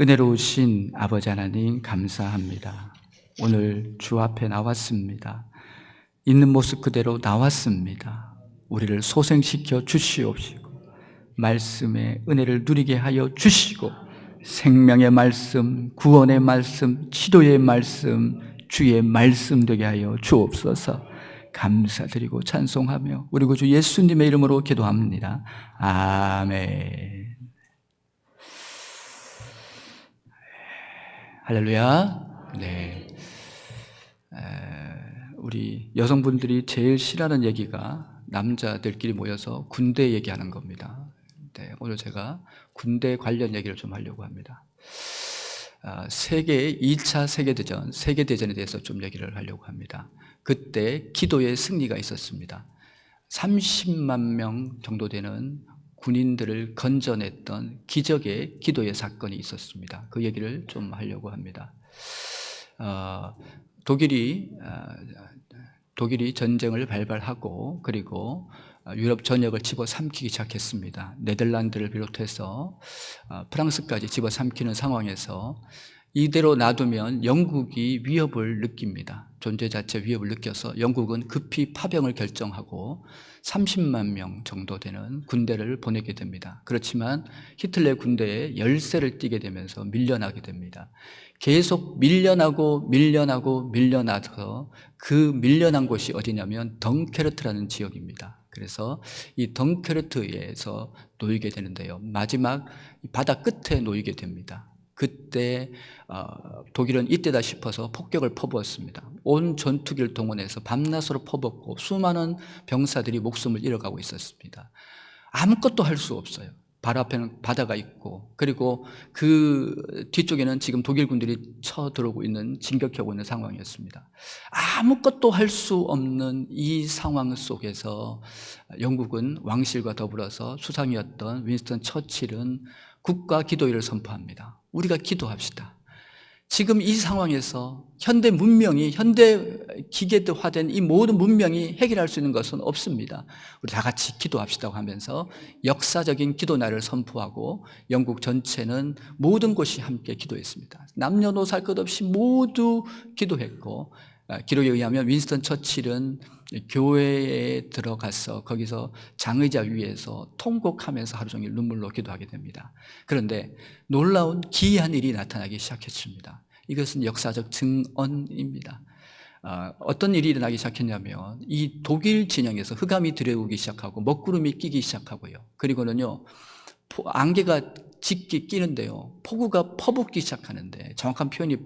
은혜로우신 아버지 하나님 감사합니다. 오늘 주 앞에 나왔습니다. 있는 모습 그대로 나왔습니다. 우리를 소생시켜 주시옵시고 말씀의 은혜를 누리게 하여 주시고 생명의 말씀, 구원의 말씀, 치료의 말씀, 주의 말씀 되게 하여 주옵소서. 감사드리고 찬송하며 우리 구주 예수님의 이름으로 기도합니다. 아멘. 할렐루야. 네. 우리 여성분들이 제일 싫어하는 얘기가 남자들끼리 모여서 군대 얘기하는 겁니다. 네, 오늘 제가 군대 관련 얘기를 좀 하려고 합니다. 2차 세계대전에 대해서 좀 얘기를 하려고 합니다. 그때 기도의 승리가 있었습니다. 30만 명 정도 되는 군인들을 건져냈던 기적의 기도의 사건이 있었습니다. 그 얘기를 좀 하려고 합니다. 독일이 전쟁을 발발하고 그리고 유럽 전역을 집어삼키기 시작했습니다. 네덜란드를 비롯해서 프랑스까지 집어삼키는 상황에서 이대로 놔두면 영국이 위협을 느낍니다. 존재 자체 위협을 느껴서 영국은 급히 파병을 결정하고 30만 명 정도 되는 군대를 보내게 됩니다. 그렇지만 히틀러 군대에 열세를 띠게 되면서 밀려나게 됩니다. 계속 밀려나서 그 밀려난 곳이 어디냐면 덩케르트라는 지역입니다. 그래서 이 덩케르트에서 놓이게 되는데요. 마지막 바다 끝에 놓이게 됩니다. 그때 독일은 이때다 싶어서 폭격을 퍼부었습니다. 온 전투기를 동원해서 밤낮으로 퍼붓고 수많은 병사들이 목숨을 잃어가고 있었습니다. 아무것도 할 수 없어요. 바로 앞에는 바다가 있고 그리고 그 뒤쪽에는 지금 독일 군들이 쳐들어오고 있는 진격하고 있는 상황이었습니다. 아무것도 할 수 없는 이 상황 속에서 영국은 왕실과 더불어서 수상이었던 윈스턴 처칠은 국가 기도회를 선포합니다. 우리가 기도합시다. 지금 이 상황에서 현대 문명이, 현대 기계화된 이 모든 문명이 해결할 수 있는 것은 없습니다. 우리 다 같이 기도합시다고 하면서 역사적인 기도날을 선포하고 영국 전체는 모든 곳이 함께 기도했습니다. 남녀노소 할 것 없이 모두 기도했고, 기록에 의하면 윈스턴 처칠은 교회에 들어가서 거기서 장의자 위에서 통곡하면서 하루 종일 눈물로 기도하게 됩니다. 그런데 놀라운 기이한 일이 나타나기 시작했습니다. 이것은 역사적 증언입니다. 어떤 일이 일어나기 시작했냐면 이 독일 진영에서 흑암이 들어오기 시작하고 먹구름이 끼기 시작하고요. 그리고는요 안개가 짙게 끼는데요, 폭우가 퍼붓기 시작하는데, 정확한 표현이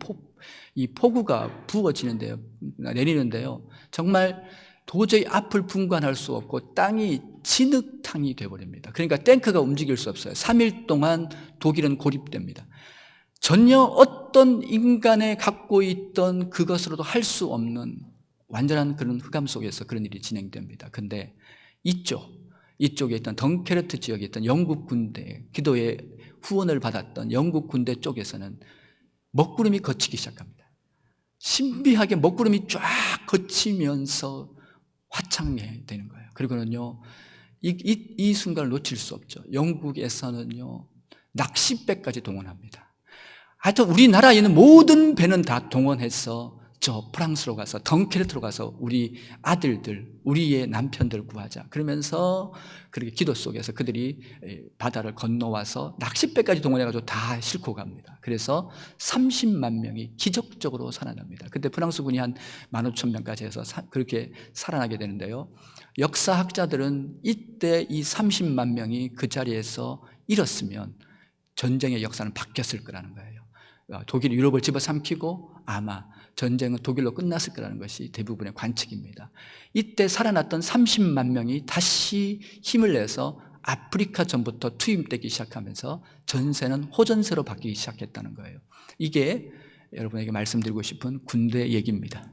이 폭우가 부어지는데요, 내리는데요, 정말 도저히 앞을 분간할 수 없고 땅이 진흙탕이 되어버립니다. 그러니까 탱크가 움직일 수 없어요. 3일 동안 독일은 고립됩니다. 전혀 어떤 인간의 갖고 있던 그것으로도 할 수 없는 완전한 그런 흑암 속에서 그런 일이 진행됩니다. 근데 이쪽에 있던 덩케르트 지역에 있던 영국 군대, 기도의 후원을 받았던 영국 군대 쪽에서는 먹구름이 걷히기 시작합니다. 신비하게 먹구름이 쫙 걷히면서 화창해 되는 거예요. 그리고는요, 이 순간을 놓칠 수 없죠. 영국에서는요, 낚싯배까지 동원합니다. 하여튼 우리나라에 있는 모든 배는 다 동원해서 저 프랑스로 가서 덩케르트로 가서 우리 아들들, 우리의 남편들 구하자. 그러면서 그렇게 기도 속에서 그들이 바다를 건너와서 낚싯배까지 동원해가지고 다 싣고 갑니다. 그래서 30만 명이 기적적으로 살아납니다. 그때 프랑스군이 한 15,000명까지 해서 그렇게 살아나게 되는데요. 역사학자들은 이때 이 30만 명이 그 자리에서 잃었으면 전쟁의 역사는 바뀌었을 거라는 거예요. 독일이 유럽을 집어삼키고 아마 전쟁은 독일로 끝났을 거라는 것이 대부분의 관측입니다. 이때 살아났던 30만 명이 다시 힘을 내서 아프리카 전부터 투입되기 시작하면서 전세는 호전세로 바뀌기 시작했다는 거예요. 이게 여러분에게 말씀드리고 싶은 군대 얘기입니다.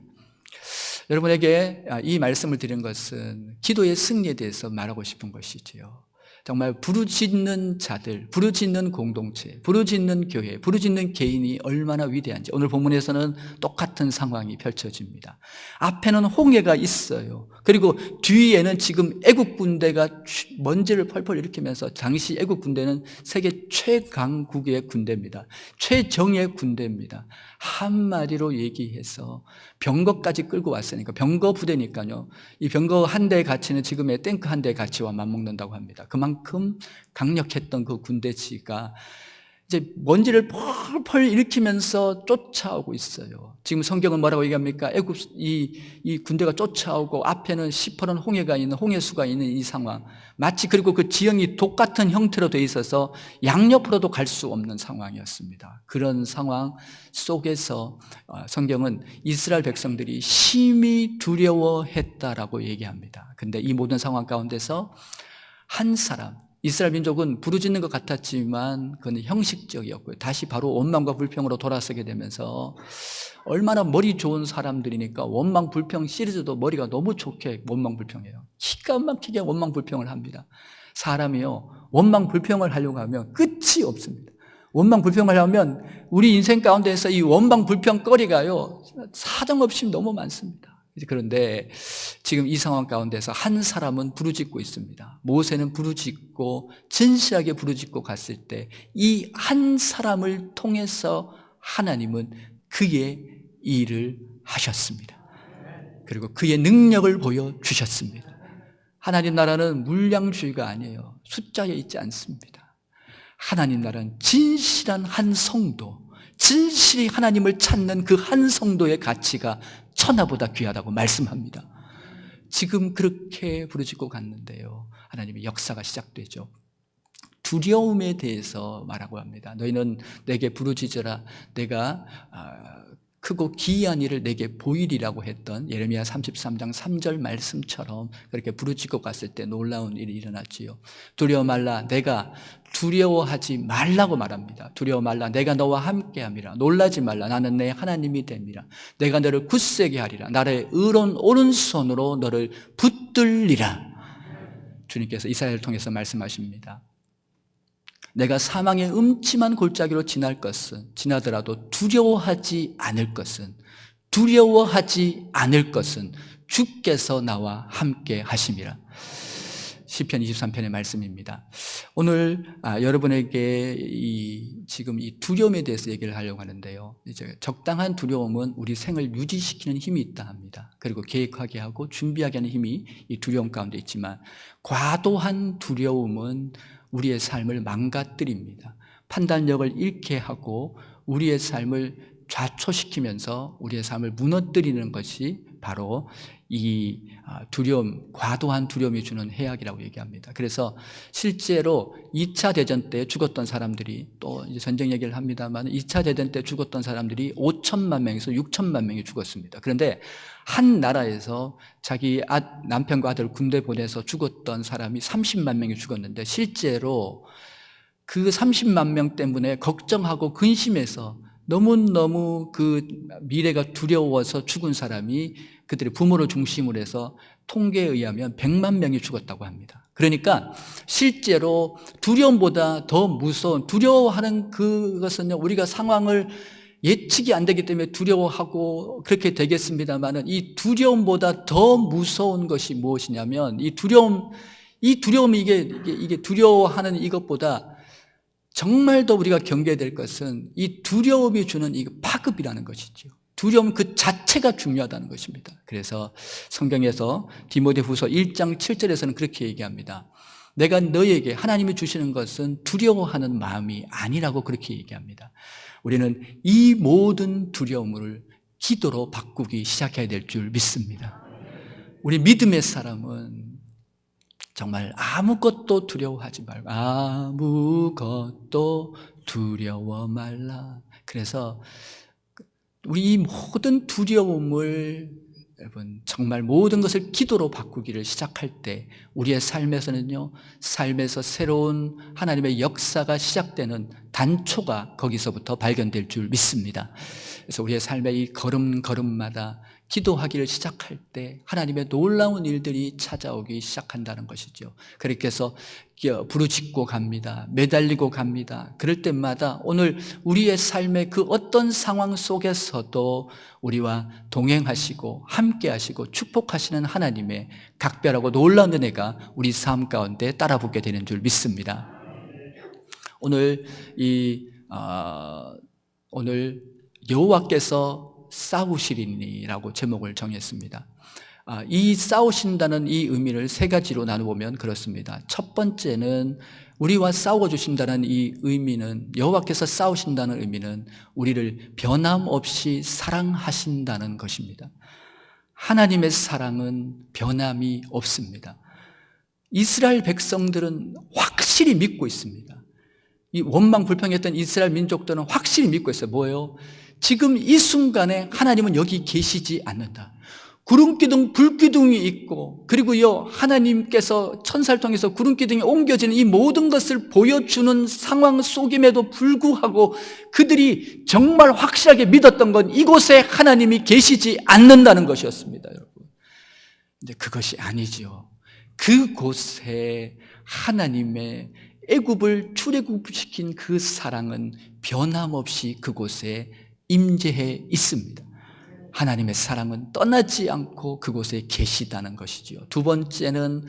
여러분에게 이 말씀을 드린 것은 기도의 승리에 대해서 말하고 싶은 것이지요. 정말 부르짖는 자들, 부르짖는 공동체, 부르짖는 교회, 부르짖는 개인이 얼마나 위대한지 오늘 본문에서는 똑같은 상황이 펼쳐집니다. 앞에는 홍해가 있어요. 그리고 뒤에는 지금 애국 군대가 먼지를 펄펄 일으키면서 당시 애국 군대는 세계 최강국의 군대입니다. 최정예 군대입니다. 한마디로 얘기해서 병거까지 끌고 왔으니까, 병거 부대니까요. 이 병거 한 대의 가치는 지금의 탱크 한 대의 가치와 맞먹는다고 합니다. 그만큼 강력했던 그 군대지가 이제 먼지를 펄펄 일으키면서 쫓아오고 있어요. 지금 성경은 뭐라고 얘기합니까? 애굽 이 군대가 쫓아오고 앞에는 시퍼런 홍해가 있는, 홍해수가 있는 이 상황. 마치 그리고 그 지형이 독 같은 형태로 돼 있어서 양옆으로도 갈 수 없는 상황이었습니다. 그런 상황 속에서 성경은 이스라엘 백성들이 심히 두려워했다라고 얘기합니다. 근데 이 모든 상황 가운데서 한 사람, 이스라엘 민족은 부르짖는 것 같았지만 그건 형식적이었고요. 다시 바로 원망과 불평으로 돌아서게 되면서 얼마나 머리 좋은 사람들이니까 원망 불평 시리즈도 머리가 너무 좋게 원망 불평해요. 기가 막히게 원망 불평을 합니다. 사람이요, 원망 불평을 하려고 하면 끝이 없습니다. 원망 불평을 하면 우리 인생 가운데서 이 원망 불평거리가요 사정없이 너무 많습니다. 그런데 지금 이 상황 가운데서 한 사람은 부르짖고 있습니다. 모세는 부르짖고 진실하게 부르짖고 갔을 때 이 한 사람을 통해서 하나님은 그의 일을 하셨습니다. 그리고 그의 능력을 보여주셨습니다. 하나님 나라는 물량주의가 아니에요. 숫자에 있지 않습니다. 하나님 나라는 진실한 한 성도, 진실히 하나님을 찾는 그 한 성도의 가치가 천하보다 귀하다고 말씀합니다. 지금 그렇게 부르짖고 갔는데요, 하나님의 역사가 시작되죠. 두려움에 대해서 말하고 합니다. 너희는 내게 부르짖으라. 내가 크고 기이한 일을 내게 보이리라고 했던 예레미야 33장 3절 말씀처럼 그렇게 부르짖고 갔을 때 놀라운 일이 일어났지요. 두려워 말라. 내가 두려워하지 말라고 말합니다. 두려워 말라. 내가 너와 함께함이라. 놀라지 말라. 나는 내 하나님이 됨이라. 내가 너를 굳세게 하리라. 나의 의로운 오른손으로 너를 붙들리라. 주님께서 이사야를 통해서 말씀하십니다. 내가 사망의 음침한 골짜기로 지나더라도 두려워하지 않을 것은 주께서 나와 함께 하심이라. 시편 23편의 말씀입니다. 오늘 여러분에게 지금 이 두려움에 대해서 얘기를 하려고 하는데요. 이제 적당한 두려움은 우리 생을 유지시키는 힘이 있다 합니다. 그리고 계획하게 하고 준비하게 하는 힘이 이 두려움 가운데 있지만, 과도한 두려움은 우리의 삶을 망가뜨립니다. 판단력을 잃게 하고 우리의 삶을 좌초시키면서 우리의 삶을 무너뜨리는 것이 바로 이 두려움, 과도한 두려움이 주는 해악이라고 얘기합니다. 그래서 실제로 2차 대전 때 죽었던 사람들이, 또 이제 전쟁 얘기를 합니다만 2차 대전 때 죽었던 사람들이 5천만 명에서 6천만 명이 죽었습니다. 그런데 한 나라에서 자기 남편과 아들 군대 보내서 죽었던 사람이 30만 명이 죽었는데, 실제로 그 30만 명 때문에 걱정하고 근심해서 너무너무 그 미래가 두려워서 죽은 사람이 그들의 부모를 중심으로 해서 통계에 의하면 100만 명이 죽었다고 합니다. 그러니까 실제로 두려움보다 더 무서운, 두려워하는 그것은요, 우리가 상황을 예측이 안 되기 때문에 두려워하고 그렇게 되겠습니다만은, 이 두려움보다 더 무서운 것이 무엇이냐면, 이 두려움이 이게 두려워하는 이것보다 정말 더 우리가 경계해야 될 것은 이 두려움이 주는 이 파급이라는 것이죠. 두려움 그 자체가 중요하다는 것입니다. 그래서 성경에서 디모데후서 1장 7절에서는 그렇게 얘기합니다. 내가 너에게 하나님이 주시는 것은 두려워하는 마음이 아니라고 그렇게 얘기합니다. 우리는 이 모든 두려움을 기도로 바꾸기 시작해야 될 줄 믿습니다. 우리 믿음의 사람은 정말 아무것도 두려워하지 말고, 아무것도 두려워 말라. 그래서 우리 이 모든 두려움을, 여러분, 정말 모든 것을 기도로 바꾸기를 시작할 때 우리의 삶에서는요, 삶에서 새로운 하나님의 역사가 시작되는 단초가 거기서부터 발견될 줄 믿습니다. 그래서 우리의 삶의 이 걸음걸음마다 기도하기를 시작할 때 하나님의 놀라운 일들이 찾아오기 시작한다는 것이죠. 그렇게 해서 부르짖고 갑니다. 매달리고 갑니다. 그럴 때마다 오늘 우리의 삶의 그 어떤 상황 속에서도 우리와 동행하시고 함께하시고 축복하시는 하나님의 각별하고 놀라운 은혜가 우리 삶 가운데 따라붙게 되는 줄 믿습니다. 오늘 오늘 여호와께서 싸우시리니라고 제목을 정했습니다. 이 싸우신다는 이 의미를 세 가지로 나눠보면 그렇습니다. 첫 번째는 우리와 싸워주신다는 이 의미는, 여호와께서 싸우신다는 의미는 우리를 변함없이 사랑하신다는 것입니다. 하나님의 사랑은 변함이 없습니다. 이스라엘 백성들은 확실히 믿고 있습니다. 이 원망 불평했던 이스라엘 민족들은 확실히 믿고 있어요. 뭐예요? 지금 이 순간에 하나님은 여기 계시지 않는다. 구름기둥, 불기둥이 있고, 그리고요, 하나님께서 천사를 통해서 구름기둥이 옮겨지는 이 모든 것을 보여주는 상황 속임에도 불구하고 그들이 정말 확실하게 믿었던 건 이곳에 하나님이 계시지 않는다는 것이었습니다, 여러분. 근데 그것이 아니지요. 그곳에 하나님의 애굽을 출애굽시킨 그 사랑은 변함없이 그곳에 임재해 있습니다. 하나님의 사랑은 떠나지 않고 그곳에 계시다는 것이지요. 두 번째는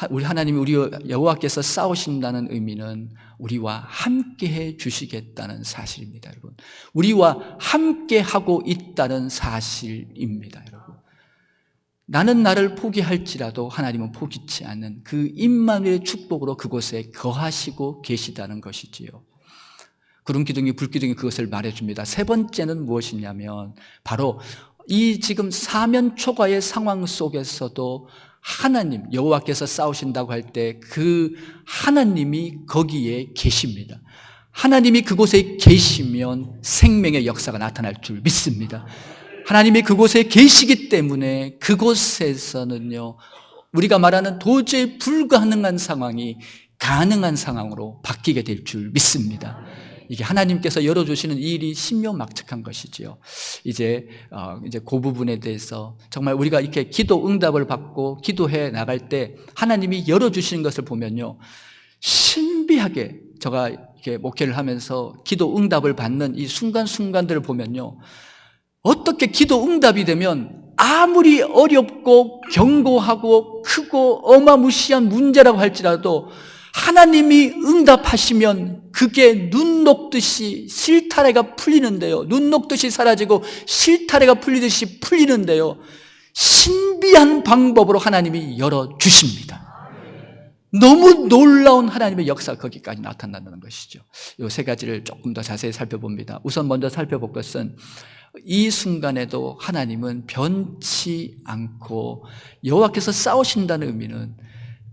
우리 하나님이 우리 여호와께서 싸우신다는 의미는 우리와 함께해 주시겠다는 사실입니다, 여러분. 우리와 함께하고 있다는 사실입니다, 여러분. 나는 나를 포기할지라도 하나님은 포기치 않는 그 임마누엘의 축복으로 그곳에 거하시고 계시다는 것이지요. 구름기둥이 불기둥이 그것을 말해줍니다. 세 번째는 무엇이냐면 바로 이 지금 사면초가의 상황 속에서도 하나님, 여호와께서 싸우신다고 할 때 그 하나님이 거기에 계십니다. 하나님이 그곳에 계시면 생명의 역사가 나타날 줄 믿습니다. 하나님이 그곳에 계시기 때문에 그곳에서는요, 우리가 말하는 도저히 불가능한 상황이 가능한 상황으로 바뀌게 될 줄 믿습니다. 이게 하나님께서 열어주시는 이 일이 신묘막측한 것이지요. 이제 그 부분에 대해서 정말 우리가 이렇게 기도 응답을 받고 기도해 나갈 때 하나님이 열어주시는 것을 보면요, 신비하게 제가 이렇게 목회를 하면서 기도 응답을 받는 이 순간순간들을 보면요, 어떻게 기도 응답이 되면 아무리 어렵고 견고하고 크고 어마무시한 문제라고 할지라도 하나님이 응답하시면 그게 눈 녹듯이 실타래가 풀리는데요. 눈 녹듯이 사라지고 실타래가 풀리듯이 풀리는데요. 신비한 방법으로 하나님이 열어주십니다. 너무 놀라운 하나님의 역사가 거기까지 나타난다는 것이죠. 이 세 가지를 조금 더 자세히 살펴봅니다. 우선 먼저 살펴볼 것은 이 순간에도 하나님은 변치 않고 여호와께서 싸우신다는 의미는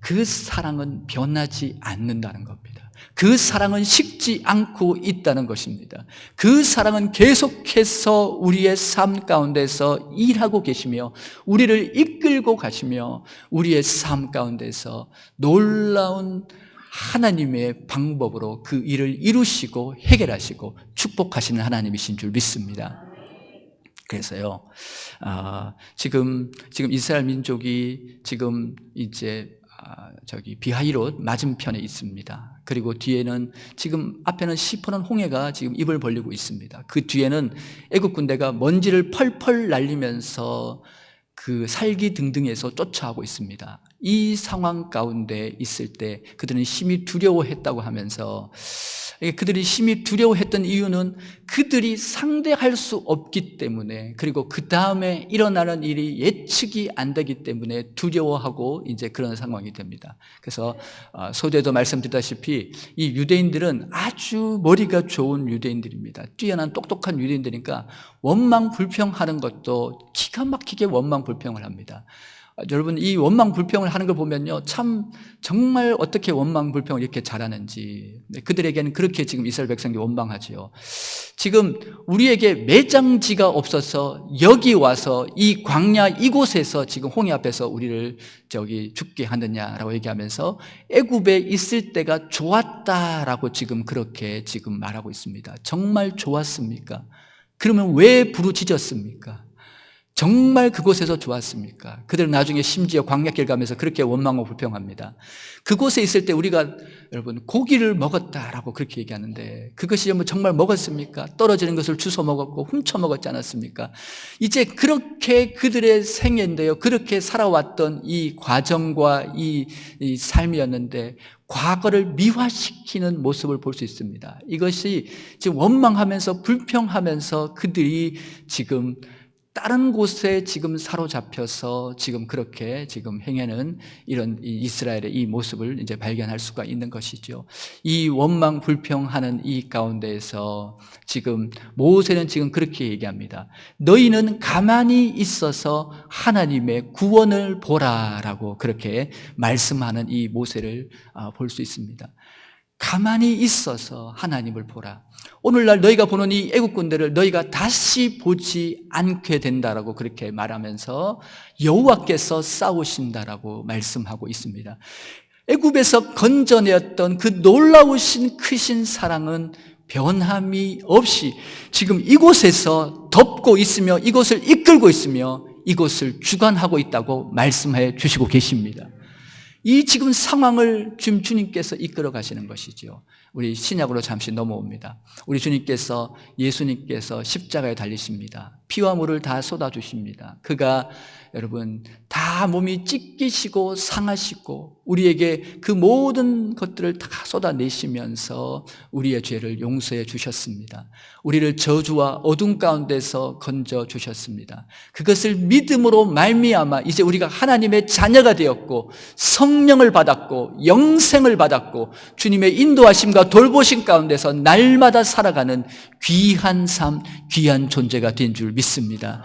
그 사랑은 변하지 않는다는 겁니다. 그 사랑은 식지 않고 있다는 것입니다. 그 사랑은 계속해서 우리의 삶 가운데서 일하고 계시며 우리를 이끌고 가시며 우리의 삶 가운데서 놀라운 하나님의 방법으로 그 일을 이루시고 해결하시고 축복하시는 하나님이신 줄 믿습니다. 그래서요, 지금 이스라엘 민족이 지금 이제 비하이롯 맞은편에 있습니다. 그리고 뒤에는 지금 앞에는 시퍼런 홍해가 지금 입을 벌리고 있습니다. 그 뒤에는 애국 군대가 먼지를 펄펄 날리면서 그 살기등등해서 쫓아오고 있습니다. 이 상황 가운데 있을 때 그들은 심히 두려워했다고 하면서, 그들이 심히 두려워했던 이유는 그들이 상대할 수 없기 때문에, 그리고 그 다음에 일어나는 일이 예측이 안 되기 때문에 두려워하고 이제 그런 상황이 됩니다. 그래서 소대도 말씀드렸다시피 이 유대인들은 아주 머리가 좋은 유대인들입니다. 뛰어난 똑똑한 유대인들이니까 원망 불평하는 것도 기가 막히게 원망 불평을 합니다. 여러분, 이 원망 불평을 하는 걸 보면요, 참 정말 어떻게 원망 불평을 이렇게 잘하는지, 그들에게는 그렇게 지금 이스라엘 백성이 원망하지요. 지금 우리에게 매장지가 없어서 여기 와서 이 광야 이곳에서 지금 홍해 앞에서 우리를 죽게 하느냐라고 얘기하면서 애굽에 있을 때가 좋았다라고 지금 그렇게 지금 말하고 있습니다. 정말 좋았습니까? 그러면 왜 부르짖었습니까? 정말 그곳에서 좋았습니까? 그들은 나중에 심지어 광야길 가면서 그렇게 원망하고 불평합니다. 그곳에 있을 때 우리가 여러분 고기를 먹었다라고 그렇게 얘기하는데 그것이 정말 먹었습니까? 떨어지는 것을 주워 먹었고 훔쳐 먹었지 않았습니까? 이제 그렇게 그들의 생애인데요, 그렇게 살아왔던 이 과정과 이 삶이었는데 과거를 미화시키는 모습을 볼 수 있습니다. 이것이 지금 원망하면서 불평하면서 그들이 지금 다른 곳에 지금 사로잡혀서 지금 그렇게 지금 행하는 이런 이스라엘의 이 모습을 이제 발견할 수가 있는 것이죠. 이 원망 불평하는 이 가운데에서 지금 모세는 지금 그렇게 얘기합니다. 너희는 가만히 있어서 하나님의 구원을 보라라고 그렇게 말씀하는 이 모세를 볼 수 있습니다. 가만히 있어서 하나님을 보라. 오늘날 너희가 보는 이 애국 군대를 너희가 다시 보지 않게 된다라고 그렇게 말하면서 여호와께서 싸우신다라고 말씀하고 있습니다. 애굽에서 건져내었던 그 놀라우신 크신 사랑은 변함이 없이 지금 이곳에서 덮고 있으며 이곳을 이끌고 있으며 이곳을 주관하고 있다고 말씀해 주시고 계십니다. 이 지금 상황을 지금 주님께서 이끌어 가시는 것이죠. 우리 신약으로 잠시 넘어옵니다. 우리 주님께서, 예수님께서 십자가에 달리십니다. 피와 물을 다 쏟아주십니다. 그가 여러분 다 몸이 찢기시고 상하시고 우리에게 그 모든 것들을 다 쏟아내시면서 우리의 죄를 용서해 주셨습니다. 우리를 저주와 어둠 가운데서 건져 주셨습니다. 그것을 믿음으로 말미암아 이제 우리가 하나님의 자녀가 되었고 성령을 받았고 영생을 받았고 주님의 인도하심과 돌보심 가운데서 날마다 살아가는 귀한 삶, 귀한 존재가 된 줄 믿습니다.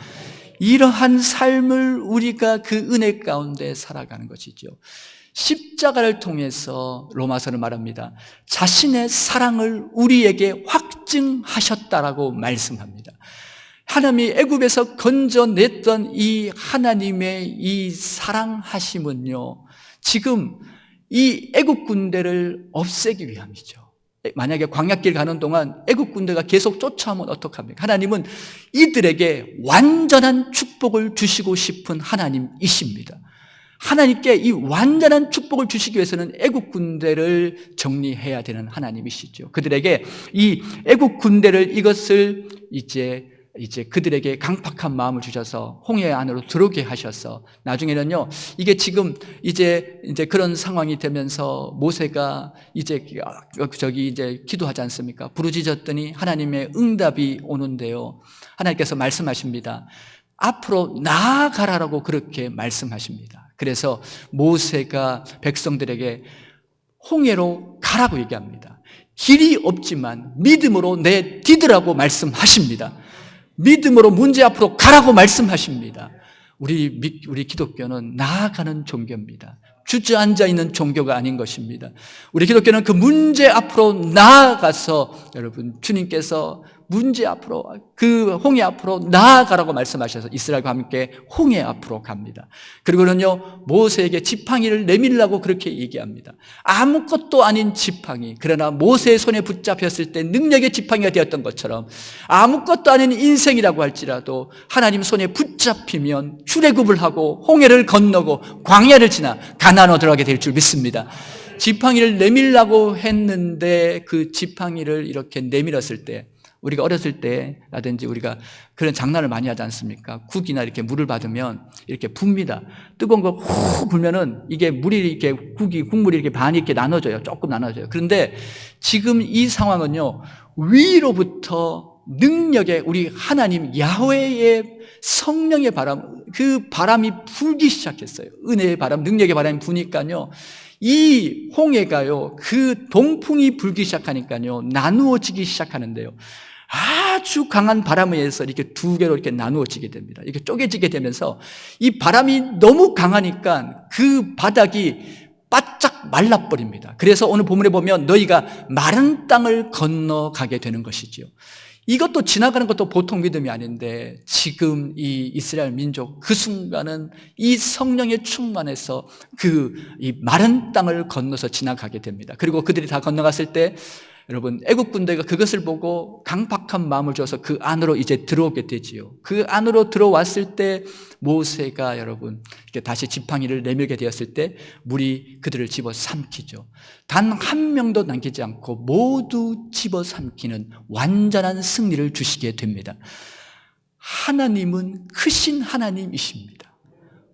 이러한 삶을 우리가 그 은혜 가운데 살아가는 것이죠. 십자가를 통해서 로마서는 말합니다. 자신의 사랑을 우리에게 확증하셨다라고 말씀합니다. 하나님이 애굽에서 건져냈던 이 하나님의 이 사랑하심은요, 지금 이 애굽 군대를 없애기 위함이죠. 만약에 광야길 가는 동안 애국 군대가 계속 쫓아오면 어떡합니까? 하나님은 이들에게 완전한 축복을 주시고 싶은 하나님이십니다. 하나님께 이 완전한 축복을 주시기 위해서는 애국 군대를 정리해야 되는 하나님이시죠. 그들에게 이 애국 군대를 이것을 이제 그들에게 강팍한 마음을 주셔서 홍해 안으로 들어오게 하셔서 나중에는요, 이게 지금 이제 그런 상황이 되면서 모세가 이제 기도하지 않습니까? 부르짖었더니 하나님의 응답이 오는데요. 하나님께서 말씀하십니다. 앞으로 나아가라라고 그렇게 말씀하십니다. 그래서 모세가 백성들에게 홍해로 가라고 얘기합니다. 길이 없지만 믿음으로 내디디라고 말씀하십니다. 믿음으로 문제 앞으로 가라고 말씀하십니다. 우리 기독교는 나아가는 종교입니다. 주저앉아 있는 종교가 아닌 것입니다. 우리 기독교는 그 문제 앞으로 나아가서 여러분 주님께서 문제 앞으로 그 홍해 앞으로 나아가라고 말씀하셔서 이스라엘과 함께 홍해 앞으로 갑니다. 그리고는요 모세에게 지팡이를 내밀라고 그렇게 얘기합니다. 아무것도 아닌 지팡이, 그러나 모세의 손에 붙잡혔을 때 능력의 지팡이가 되었던 것처럼 아무것도 아닌 인생이라고 할지라도 하나님 손에 붙잡히면 출애굽을 하고 홍해를 건너고 광야를 지나 가나안으로 들어가게 될 줄 믿습니다. 지팡이를 내밀라고 했는데 그 지팡이를 이렇게 내밀었을 때, 우리가 어렸을 때라든지 우리가 그런 장난을 많이 하지 않습니까? 국이나 이렇게 물을 받으면 이렇게 붑니다. 뜨거운 거 후 불면은 이게 물이 이렇게 국물이 이렇게 반이 이렇게 나눠져요. 조금 나눠져요. 그런데 지금 이 상황은요, 위로부터 능력의 우리 하나님 야훼의 성령의 바람, 그 바람이 불기 시작했어요. 은혜의 바람, 능력의 바람이 부니까요, 이 홍해가요, 그 동풍이 불기 시작하니까요, 나누어지기 시작하는데요, 아주 강한 바람에 의해서 이렇게 두 개로 이렇게 나누어지게 됩니다. 이렇게 쪼개지게 되면서 이 바람이 너무 강하니까 그 바닥이 바짝 말라버립니다. 그래서 오늘 본문에 보면 너희가 마른 땅을 건너가게 되는 것이지요. 이것도 지나가는 것도 보통 믿음이 아닌데 지금 이 이스라엘 민족 그 순간은 이 성령의 충만해서 이 마른 땅을 건너서 지나가게 됩니다. 그리고 그들이 다 건너갔을 때 여러분, 애국 군대가 그것을 보고 강박한 마음을 줘서 그 안으로 이제 들어오게 되지요. 그 안으로 들어왔을 때 모세가 여러분 이렇게 다시 지팡이를 내밀게 되었을 때 물이 그들을 집어삼키죠. 단 한 명도 남기지 않고 모두 집어삼키는 완전한 승리를 주시게 됩니다. 하나님은 크신 하나님이십니다.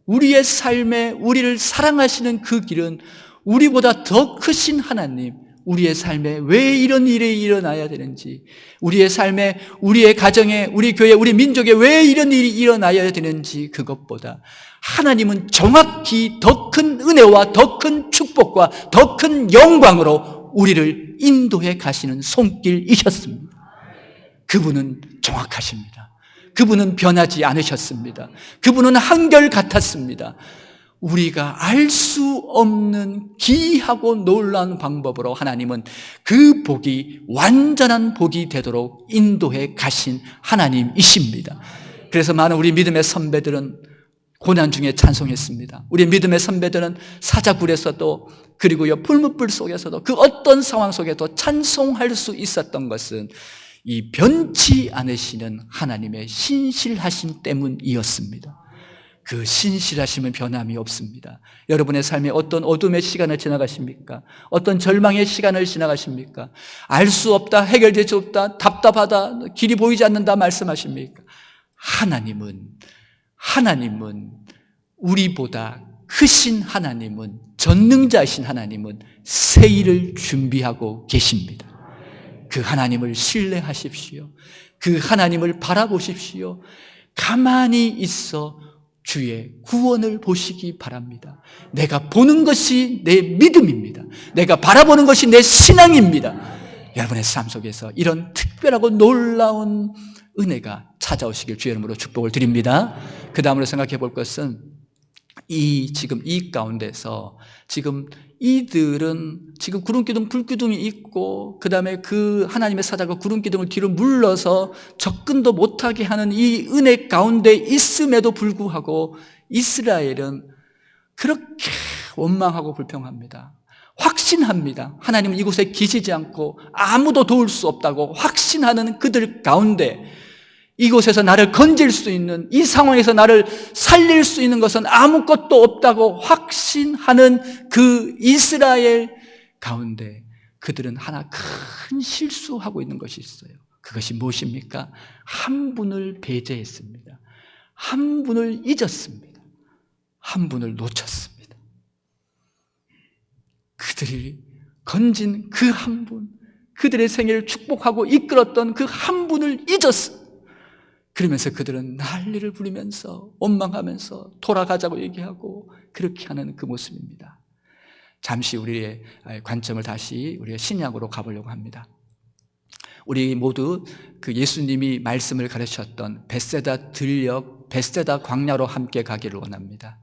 우리의 삶에 우리를 사랑하시는 그 길은 우리보다 더 크신 하나님, 우리의 삶에 왜 이런 일이 일어나야 되는지, 우리의 삶에, 우리의 가정에, 우리 교회, 우리 민족에 왜 이런 일이 일어나야 되는지, 그것보다 하나님은 정확히 더 큰 은혜와 더 큰 축복과 더 큰 영광으로 우리를 인도해 가시는 손길이셨습니다. 그분은 정확하십니다. 그분은 변하지 않으셨습니다. 그분은 한결같았습니다. 우리가 알 수 없는 기이하고 놀라운 방법으로 하나님은 그 복이 완전한 복이 되도록 인도해 가신 하나님이십니다. 그래서 많은 우리 믿음의 선배들은 고난 중에 찬송했습니다. 우리 믿음의 선배들은 사자굴에서도 그리고요 풀무불 속에서도 그 어떤 상황 속에도 찬송할 수 있었던 것은 이 변치 않으시는 하나님의 신실하심 때문이었습니다. 그 신실하심은 변함이 없습니다. 여러분의 삶에 어떤 어둠의 시간을 지나가십니까? 어떤 절망의 시간을 지나가십니까? 알 수 없다, 해결될 수 없다, 답답하다, 길이 보이지 않는다 말씀하십니까? 하나님은 우리보다 크신 하나님은, 전능자이신 하나님은 새 일을 준비하고 계십니다. 그 하나님을 신뢰하십시오. 그 하나님을 바라보십시오. 가만히 있어 주의 구원을 보시기 바랍니다. 내가 보는 것이 내 믿음입니다. 내가 바라보는 것이 내 신앙입니다. 여러분의 삶 속에서 이런 특별하고 놀라운 은혜가 찾아오시길 주의 이름으로 축복을 드립니다. 그 다음으로 생각해 볼 것은 지금 이 가운데서 지금 이들은 지금 구름기둥, 불기둥이 있고 그 다음에 그 하나님의 사자가 구름기둥을 뒤로 물러서 접근도 못하게 하는 이 은혜 가운데 있음에도 불구하고 이스라엘은 그렇게 원망하고 불평합니다. 확신합니다. 하나님은 이곳에 계시지 않고 아무도 도울 수 없다고 확신하는 그들 가운데 이곳에서 나를 건질 수 있는, 이 상황에서 나를 살릴 수 있는 것은 아무것도 없다고 확신하는 그 이스라엘 가운데 그들은 하나 큰 실수하고 있는 것이 있어요. 그것이 무엇입니까? 한 분을 배제했습니다. 한 분을 잊었습니다. 한 분을 놓쳤습니다. 그들이 건진 그 한 분, 그들의 생애를 축복하고 이끌었던 그 한 분을 잊었어요. 그러면서 그들은 난리를 부리면서 원망하면서 돌아가자고 얘기하고 그렇게 하는 그 모습입니다. 잠시 우리의 관점을 다시 우리의 신약으로 가보려고 합니다. 우리 모두 그 예수님이 말씀을 가르쳤던 벳세다 들녘, 벳세다 광야로 함께 가기를 원합니다.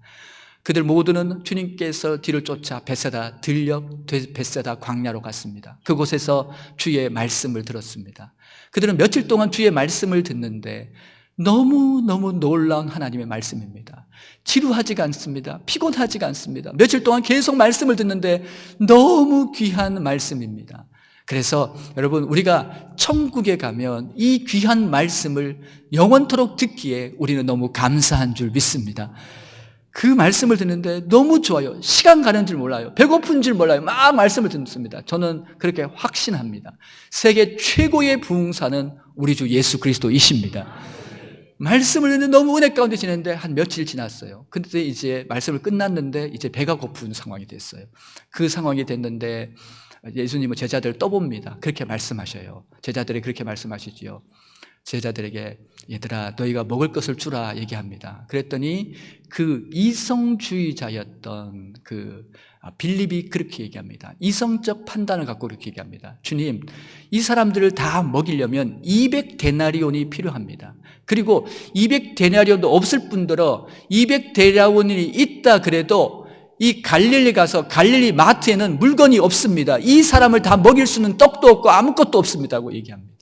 그들 모두는 주님께서 뒤를 쫓아 벳세다 들녘, 벳세다 광야로 갔습니다. 그곳에서 주의 말씀을 들었습니다. 그들은 며칠 동안 주의 말씀을 듣는데 너무너무 놀라운 하나님의 말씀입니다. 지루하지가 않습니다. 피곤하지가 않습니다. 며칠 동안 계속 말씀을 듣는데 너무 귀한 말씀입니다. 그래서 여러분, 우리가 천국에 가면 이 귀한 말씀을 영원토록 듣기에 우리는 너무 감사한 줄 믿습니다. 그 말씀을 듣는데 너무 좋아요. 시간 가는 줄 몰라요. 배고픈 줄 몰라요. 막 말씀을 듣습니다. 저는 그렇게 확신합니다. 세계 최고의 부흥사는 우리 주 예수 그리스도이십니다. 말씀을 듣는데 너무 은혜 가운데 지냈는데 한 며칠 지났어요. 근데 이제 말씀을 끝났는데 이제 배가 고픈 상황이 됐어요. 그 상황이 됐는데 예수님은 제자들을 떠봅니다. 그렇게 말씀하셔요. 제자들이 그렇게 말씀하시지요. 제자들에게 얘들아 너희가 먹을 것을 주라 얘기합니다. 그랬더니 그 이성주의자였던 그 빌립이 그렇게 얘기합니다. 이성적 판단을 갖고 그렇게 얘기합니다. 주님, 이 사람들을 다 먹이려면 200데나리온이 필요합니다. 그리고 200데나리온도 없을 뿐더러 200데나리온이 있다 그래도 이 갈릴리 가서 갈릴리 마트에는 물건이 없습니다. 이 사람을 다 먹일 수는 떡도 없고 아무것도 없습니다고 얘기합니다.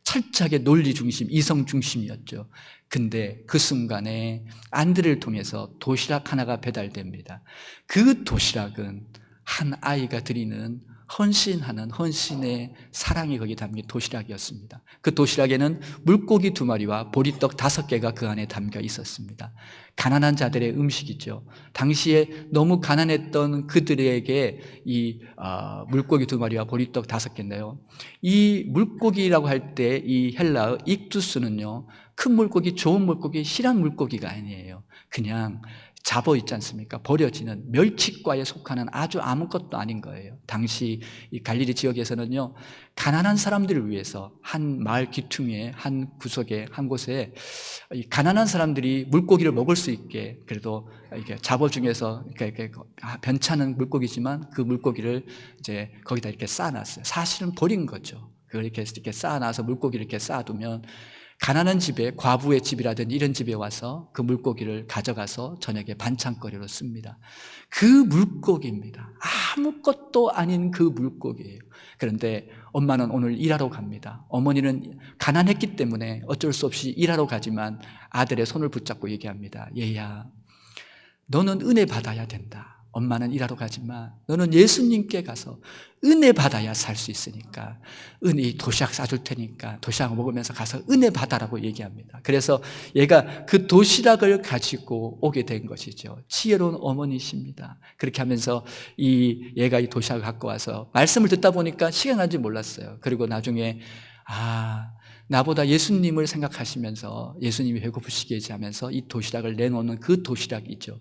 철저하게 논리 중심, 이성 중심이었죠. 근데 그 순간에 안드레를 통해서 도시락 하나가 배달됩니다. 그 도시락은 한 아이가 드리는 헌신하는 헌신의 사랑이 거기 담긴 도시락이었습니다. 그 도시락에는 물고기 2마리와 보리떡 5개가 그 안에 담겨 있었습니다. 가난한 자들의 음식이죠. 당시에 너무 가난했던 그들에게 이 물고기 2마리와 보리떡 5개인데요. 이 물고기라고 할 때 이 헬라어 익투스는요, 큰 물고기, 좋은 물고기, 실한 물고기가 아니에요. 그냥 잡어 있지 않습니까? 버려지는 멸치과에 속하는 아주 아무것도 아닌 거예요. 당시 이 갈릴리 지역에서는요, 가난한 사람들을 위해서 한 마을 귀퉁이에 한 구석에 한 곳에 이 가난한 사람들이 물고기를 먹을 수 있게, 그래도 이게 잡어 중에서 이렇게 변찮은 물고기지만 그 물고기를 이제 거기다 이렇게 쌓아놨어요. 사실은 버린 거죠. 그걸 이렇게 쌓아놔서 물고기를 이렇게 쌓아두면 가난한 집에, 과부의 집이라든지 이런 집에 와서 그 물고기를 가져가서 저녁에 반찬거리로 씁니다. 그 물고기입니다. 아무것도 아닌 그 물고기예요. 그런데 엄마는 오늘 일하러 갑니다. 어머니는 가난했기 때문에 어쩔 수 없이 일하러 가지만 아들의 손을 붙잡고 얘기합니다. 얘야, 너는 은혜 받아야 된다. 엄마는 일하러 가지만 너는 예수님께 가서 은혜 받아야 살 수 있으니까 은혜 도시락 싸줄 테니까 도시락 먹으면서 가서 은혜 받아라고 얘기합니다. 그래서 얘가 그 도시락을 가지고 오게 된 것이죠. 지혜로운 어머니십니다. 그렇게 하면서 얘가 이 도시락을 갖고 와서 말씀을 듣다 보니까 시간 간지 몰랐어요. 그리고 나중에 나보다 예수님을 생각하시면서 예수님이 배고프시게 하면서 이 도시락을 내놓는 그 도시락이죠.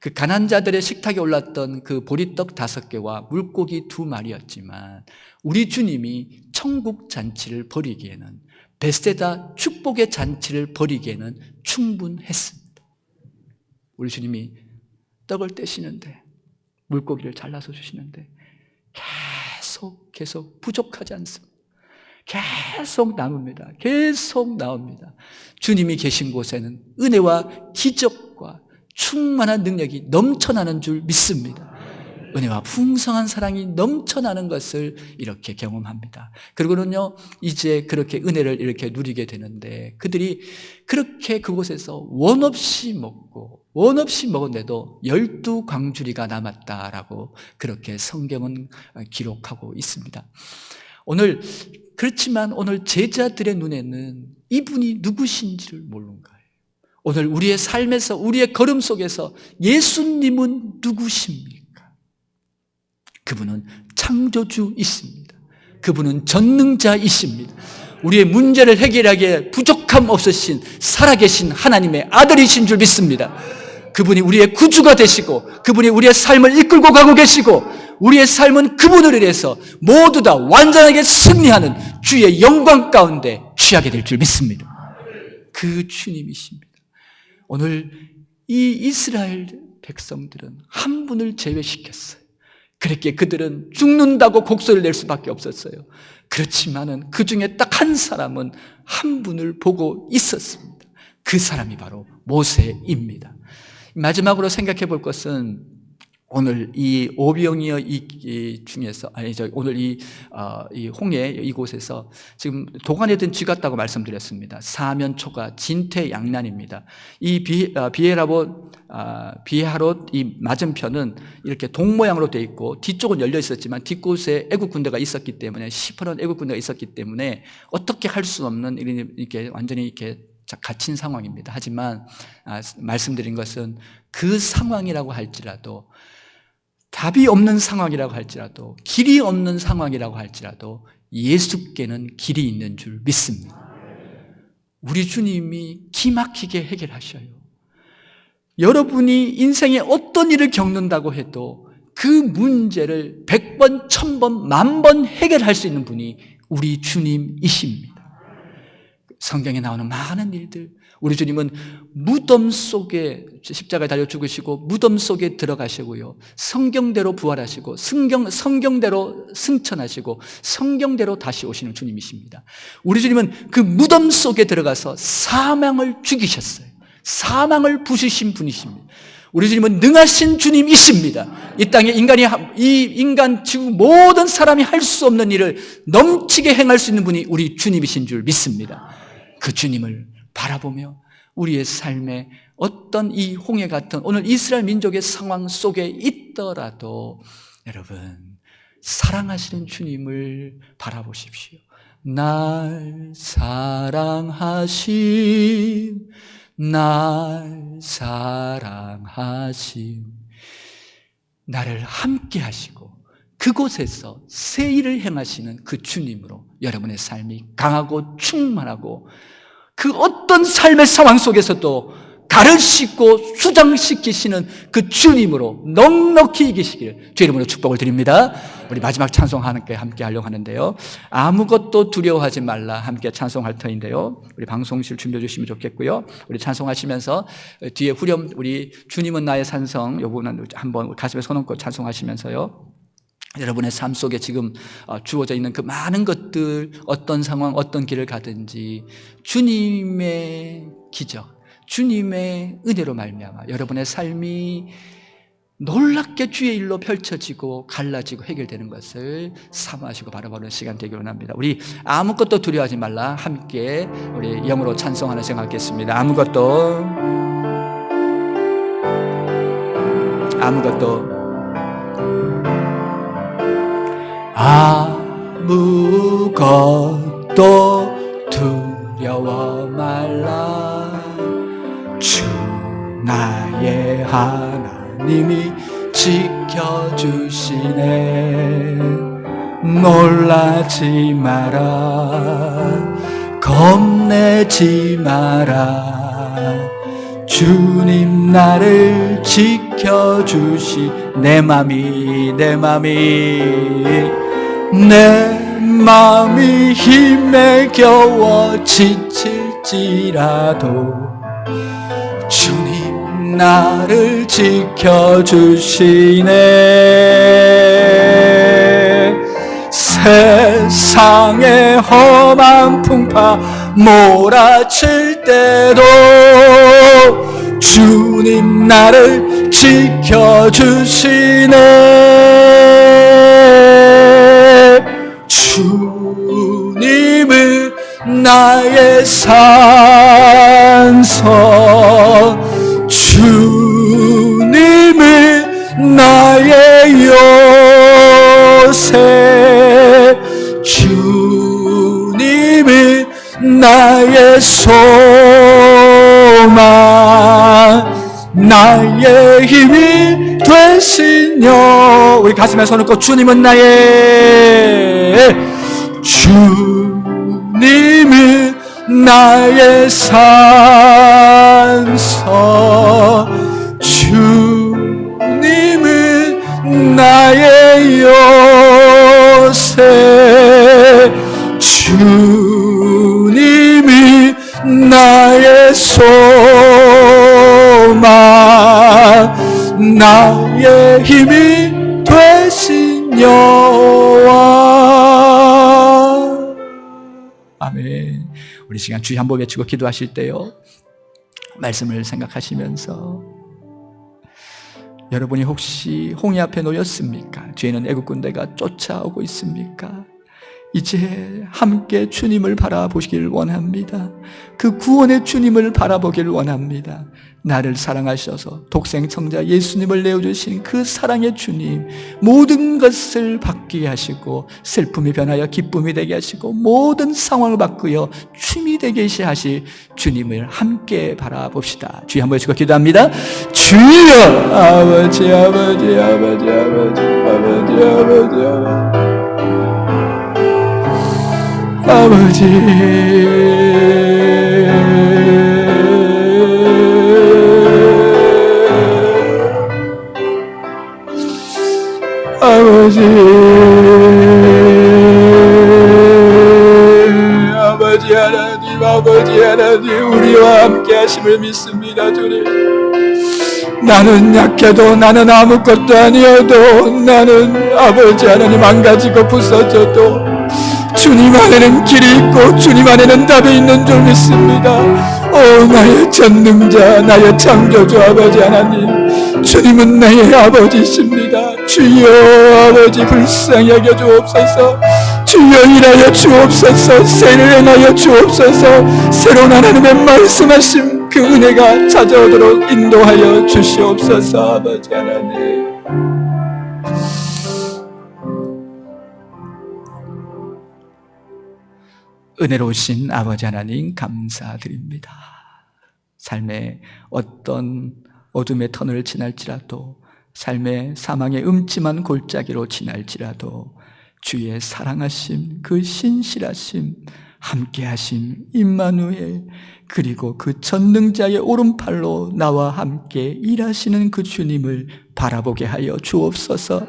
그 가난자들의 식탁에 올랐던 그 보리떡 5개와 물고기 2마리였지만 우리 주님이 천국 잔치를 벌이기에는, 베세다 축복의 잔치를 벌이기에는 충분했습니다. 우리 주님이 떡을 떼시는데, 물고기를 잘라서 주시는데 계속 부족하지 않습니다. 계속 남습니다. 계속 나옵니다. 주님이 계신 곳에는 은혜와 기적과 충만한 능력이 넘쳐나는 줄 믿습니다. 은혜와 풍성한 사랑이 넘쳐나는 것을 이렇게 경험합니다. 그리고는요, 이제 그렇게 은혜를 이렇게 누리게 되는데, 그들이 그렇게 그곳에서 원 없이 먹었는데도 12광주리가 남았다라고 그렇게 성경은 기록하고 있습니다. 그렇지만 오늘 제자들의 눈에는 이분이 누구신지를 모르는 거예요. 오늘 우리의 삶에서, 우리의 걸음 속에서 예수님은 누구십니까? 그분은 창조주이십니다. 그분은 전능자이십니다. 우리의 문제를 해결하기에 부족함 없으신 살아계신 하나님의 아들이신 줄 믿습니다. 그분이 우리의 구주가 되시고 그분이 우리의 삶을 이끌고 가고 계시고 우리의 삶은 그분을 위해서 모두 다 완전하게 승리하는 주의 영광 가운데 취하게 될 줄 믿습니다. 그 주님이십니다. 오늘 이 이스라엘 백성들은 한 분을 제외시켰어요. 그렇게 그들은 죽는다고 곡소리를 낼 수밖에 없었어요. 그렇지만은 그 중에 딱 한 사람은 한 분을 보고 있었습니다. 그 사람이 바로 모세입니다. 마지막으로 생각해 볼 것은 오늘 이 오병이어 중에서 오늘 이 홍해 이곳에서 지금 도관에 든 쥐 같다고 말씀드렸습니다. 사면초가 진퇴양난입니다. 이 비하롯 이 맞은편은 이렇게 동 모양으로 되어 있고 뒤쪽은 열려 있었지만 뒷곳에 애국 군대가 있었기 때문에 시퍼런 애국 군대가 있었기 때문에 어떻게 할 수 없는 이렇게 완전히 이렇게 갇힌 상황입니다. 하지만 말씀드린 것은 그 상황이라고 할지라도, 답이 없는 상황이라고 할지라도, 길이 없는 상황이라고 할지라도 예수께는 길이 있는 줄 믿습니다. 우리 주님이 기막히게 해결하셔요. 여러분이 인생에 어떤 일을 겪는다고 해도 그 문제를 100번, 1000번, 10,000번 해결할 수 있는 분이 우리 주님이십니다. 성경에 나오는 많은 일들, 우리 주님은 무덤 속에 십자가에 달려 죽으시고 무덤 속에 들어가시고요, 성경대로 부활하시고 성경대로 승천하시고 성경대로 다시 오시는 주님이십니다. 우리 주님은 그 무덤 속에 들어가서 사망을 죽이셨어요. 사망을 부수신 분이십니다. 우리 주님은 능하신 주님이십니다. 이 땅에 인간 지구 모든 사람이 할 수 없는 일을 넘치게 행할 수 있는 분이 우리 주님이신 줄 믿습니다. 그 주님을 바라보며 우리의 삶에 어떤 이 홍해 같은 오늘 이스라엘 민족의 상황 속에 있더라도 여러분, 사랑하시는 주님을 바라보십시오. 날 사랑하심, 날 사랑하심. 나를 함께 하시고 그곳에서 새 일을 행하시는 그 주님으로 여러분의 삶이 강하고 충만하고 그 어떤 삶의 상황 속에서도 가르치고 수장시키시는 그 주님으로 넉넉히 이기시길 주의 이름으로 축복을 드립니다. 우리 마지막 찬송 함께 하려고 하는데요, 아무것도 두려워하지 말라 함께 찬송할 터인데요, 우리 방송실 준비해 주시면 좋겠고요. 우리 찬송하시면서 뒤에 후렴 우리 주님은 나의 산성 이 부분은 한번 가슴에 손 얹고 찬송하시면서요, 여러분의 삶 속에 지금 주어져 있는 그 많은 것들, 어떤 상황, 어떤 길을 가든지 주님의 기적, 주님의 은혜로 말미암아 여러분의 삶이 놀랍게 주의 일로 펼쳐지고 갈라지고 해결되는 것을 사모하시고 바라보는 시간 되기를 원합니다. 우리 아무것도 두려워하지 말라 함께 우리 영으로 찬송하는 생각하겠습니다. 아무것도 두려워 말라. 주 나의 하나님이 지켜주시네. 놀라지 마라, 겁내지 마라. 주님 나를 지켜주시. 내 맘이 힘에 겨워 지칠지라도 주님 나를 지켜주시네. 세상의 험한 풍파 몰아칠 때도 주님 나를 지켜주시네. 주님은 나의 산성, 주님은 나의 요새, 주님은 나의 소망, 나의 힘이 되시며. 우리 가슴에 손을 꽂고 주님은 주님은 나의 산성, 주님은 나의 요새, 주님이 나의 소망, 나의 힘이 되신 여호와. 아멘. 우리 시간 주의 한번 외치고 기도하실 때요, 말씀을 생각하시면서 여러분이 혹시 홍해 앞에 놓였습니까? 뒤에는 애국 군대가 쫓아오고 있습니까? 이제 함께 주님을 바라보시길 원합니다. 그 구원의 주님을 바라보길 원합니다. 나를 사랑하셔서 독생청자 예수님을 내어주신 그 사랑의 주님, 모든 것을 바뀌게 하시고 슬픔이 변하여 기쁨이 되게 하시고 모든 상황을 바꾸어 춤이 되게 하실 주님을 함께 바라봅시다. 주여 한번 외치고 기도합니다. 주여, 아버지 아버지 아버지 아버지 아버지 아버지 아버지, 아버지, 아버지 하나님, 아버지 하나님, 우리와 함께 하심을 믿습니다. 주님, 나는 약해도, 나는 아무것도 아니어도, 나는 아버지 하나님 망가지고 부서져도 주님 안에는 길이 있고 주님 안에는 답이 있는 줄 믿습니다. 오 나의 전능자, 나의 창조주 아버지 하나님, 주님은 나의 아버지십니다. 주여 아버지 불쌍히 여겨 주옵소서. 주여 일하여 주옵소서. 새를 행하여 주옵소서. 새로운 하나님의 말씀하심 그 은혜가 찾아오도록 인도하여 주시옵소서. 아버지 하나님, 은혜로우신 아버지 하나님 감사드립니다. 삶의 어떤 어둠의 터널을 지날지라도, 삶의 사망의 음침한 골짜기로 지날지라도 주의 사랑하심, 그 신실하심, 함께하심, 임마누엘, 그리고 그 전능자의 오른팔로 나와 함께 일하시는 그 주님을 바라보게 하여 주옵소서.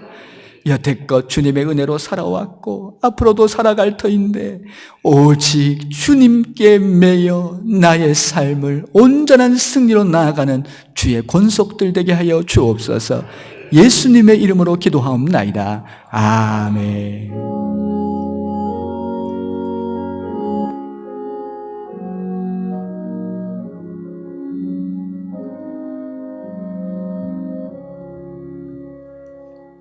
여태껏 주님의 은혜로 살아왔고 앞으로도 살아갈 터인데 오직 주님께 매여 나의 삶을 온전한 승리로 나아가는 주의 권속들 되게 하여 주옵소서. 예수님의 이름으로 기도하옵나이다. 아멘.